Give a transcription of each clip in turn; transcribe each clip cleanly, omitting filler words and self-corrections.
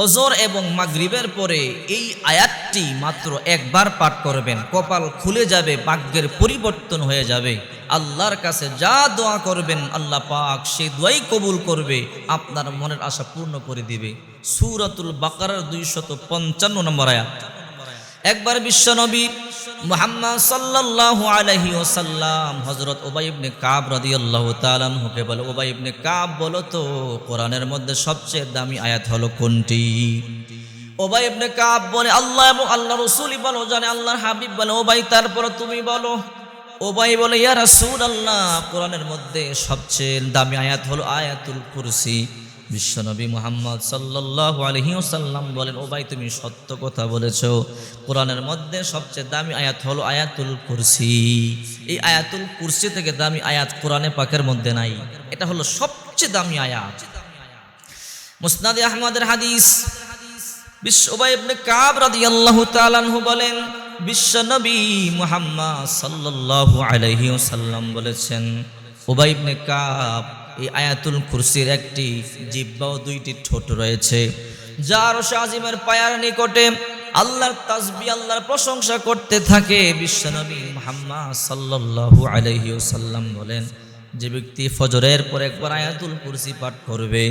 ফজর এবং মাগরিবের পরে এই আয়াতটি মাত্র একবার পাঠ করবেন, কপাল খুলে যাবে, ভাগ্যের পরিবর্তন হয়ে যাবে। আল্লাহর কাছে যা দোয়া করবেন আল্লাহ পাক সেই দোয়াই কবুল করবে, আপনার মনের আশা পূর্ণ করে দিবে। সূরাতুল বাকারার 255 নম্বর আয়াত। একবার বিশ্বনবী মুহাম্মদ সাল্লাল্লাহু আলাইহি ওয়াসাল্লাম হযরত উবাই ইবনে কাব রাদিয়াল্লাহু তাআলা আনহুকে বলে, উবাই ইবনে কাব বলো তো কোরআনের মধ্যে সবচেয়ে দামি আয়াত হলো কোনটি? উবাই ইবনে কাব বলে, আল্লাহ এবং আল্লাহর রাসূলই ভালো জানে। আল্লাহর হাবিব বলে, উবাই তারপর তুমি বলো। উবাই বলে, ইয়া রাসূলুল্লাহ, কোরআনের মধ্যে সবচেয়ে দামি আয়াত হলো আয়াতুল কুরসি। বিশ্বনবী মুহাম্মদ সাল্লাল্লাহু আলাইহি ওয়াসাল্লাম বলেন, উবাই তুমি সত্য কথা বলেছো, কোরআনের মধ্যে সবচেয়ে দামি আয়াত হলো আয়াতুল কুরসি। এই আয়াতুল কুরসি থেকে দামি আয়াত কোরআনে পাকের মধ্যে নাই, এটা হলো সবচেয়ে দামি আয়াত। মুসনাদে আহমদের হাদিস। উবাই ইবনে কাব রাদিয়াল্লাহু তাআলা আনহু বলেন, বিশ্বনবী মুহাম্মদ সাল্লাল্লাহু আলাইহি ওয়াসাল্লাম বলেছেন, উবাই ইবনে কাব, এই আয়াতুল কুরসির একটি জিহ্বা ও দুইটি ঠোঁট রয়েছে, যার আরশ-এ-আজিমের পায়ার নিকটে আল্লাহর তাসবিহ, আল্লাহর প্রশংসা করতে থাকে। বিশ্বনবী মুহাম্মদ সাল্লাল্লাহু আলাইহি ওয়াসাল্লাম বলেন, যে ব্যক্তি ফজরের পর একবার আয়াতুল কুরসি পাঠ করবে,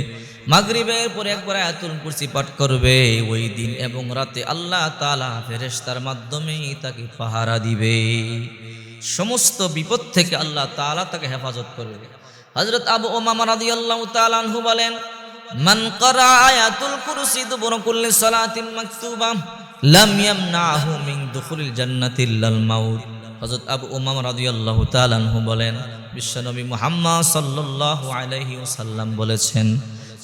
মাগরিবের পর একবার আয়াতুল কুরসি পাঠ করবে, ওই দিন এবং রাতে আল্লাহ তাআলা ফেরেশতার মাধ্যমে তাকে পাহারা দিবে, সমস্ত বিপদ থেকে আল্লাহ তাআলা তাকে হেফাজত করবে। হযরত আবু উমামা রাদিয়াল্লাহু তাআলা আনহু বলেন, মান ক্বারা আয়াতুল কুরসি দুবুরা কুল্লি সালাতিন মাকতুবা লাম ইয়ামনাহু মিন দুখুলিল জান্নাতি ইল্লাল মাউত। হযরত আবু উমামা রাদিয়াল্লাহু তাআলা আনহু বলেন, বিশ্বনবী মুহাম্মদ সাল্লাল্লাহু আলাইহি ওয়াসাল্লাম বলেছেন,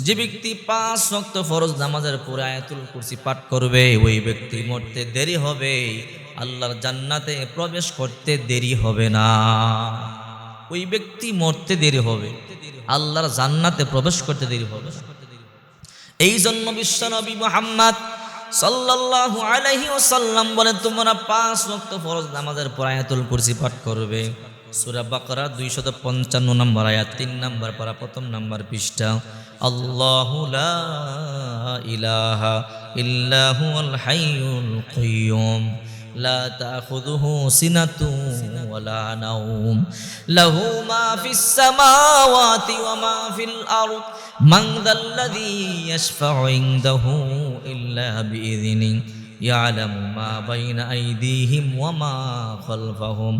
যে ব্যক্তি 5 ওয়াক্ত ফরজ নামাজের পরে আয়াতুল কুরসি পাঠ করবে, ওই ব্যক্তি মরতে দেরি হবে, আল্লাহর জান্নাতে প্রবেশ করতে দেরি হবে না। ওই ব্যক্তি মরতে দেরি হবে, আল্লাহর জান্নাতে প্রবেশ করতে দেরি হবে। এই জন্য বিশ্বনবী মুহাম্মদ সাল্লাল্লাহু আলাইহি ওয়াসাল্লাম বলেন, তোমরা 5 ওয়াক্ত ফরজ নামাজের পর আয়াতুল কুরসি পাঠ করবে। সূরা বাকারা 255 নম্বর আয়াত, 3 নম্বর পারা, 1 নম্বর পৃষ্ঠা। আল্লাহু লা ইলাহা ইল্লা হুয়াল হাইয়ুল কাইয়্যুম লা তাখুযুহু সিনাতুন ওয়ালা নাওম লাহু মা ফিস সামাওয়াতি ওয়া মা ফিল আরদ মান যাল্লাযী ইয়াশফা'ু ইনদাহু ইল্লা বিইযনিহি ইয়ালামু মা বাইনা আইদিহিম ওয়া মা খালফাহুম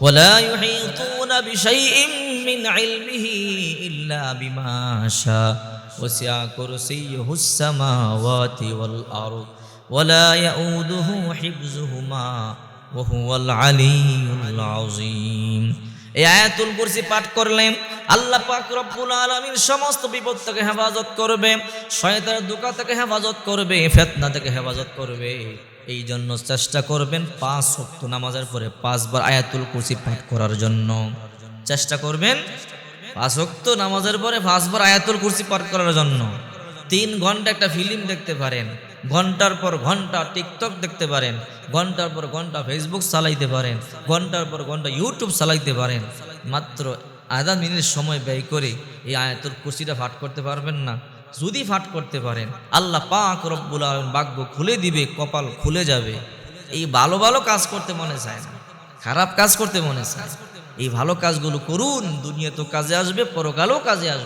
ওয়া লা ইউহীতুনা বিশাইইন মিন ইলমিহি ইল্লা বিমা শা ওয়াসি'a কুরসিয়্যুহুস সামাওয়াতি ওয়াল আরদ ওয়ালা ইয়াউদুহু হিফযুহুমা ওয়া হুয়াল আলিয়্যুল আযীম। এই আয়াতুল কুরসি পাঠ করলে আল্লাহ পাক রব্বুল আলামিন সমস্ত বিপদ থেকে হেফাজত করবে, শয়তানের ধোঁকা থেকে হেফাজত করবে, ফিতনা থেকে হেফাজত করবে। এই জন্য চেষ্টা করবেন 5 ওয়াক্ত নামাজের পরে 5 বার আয়াতুল কুরসি পাঠ করার জন্য চেষ্টা করবেন। 5 ওয়াক্ত নামাজের পরে 5 বার আয়াতুল কুরসি পাঠ করার জন্য। 3 ঘন্টা একটা ফিল্ম দেখতে পারেন, ঘন্টার পর ঘন্টা টিকটক দেখতে পারেন, ঘন্টার পর ঘন্টা ফেসবুক চালাইতে পারেন, ঘন্টার পর ঘন্টা ইউটিউব চালাইতে পারেন, মাত্র আধা মিনিট সময় ব্যয় করে এই আয়াতুল কুরসিটা পাঠ করতে পারবেন না? যদি পাঠ করতে পারেন আল্লাহ পাক রব্বুল আলামিন ভাগ্য খুলে দিবে, কপাল খুলে যাবে। এই ভালো ভালো কাজ করতে মনে চায় না, খারাপ কাজ করতে মনে চায়। এই ভালো কাজগুলো করুন, দুনিয়া তো কাজে আসবে, পরকালেও কাজে আসবে।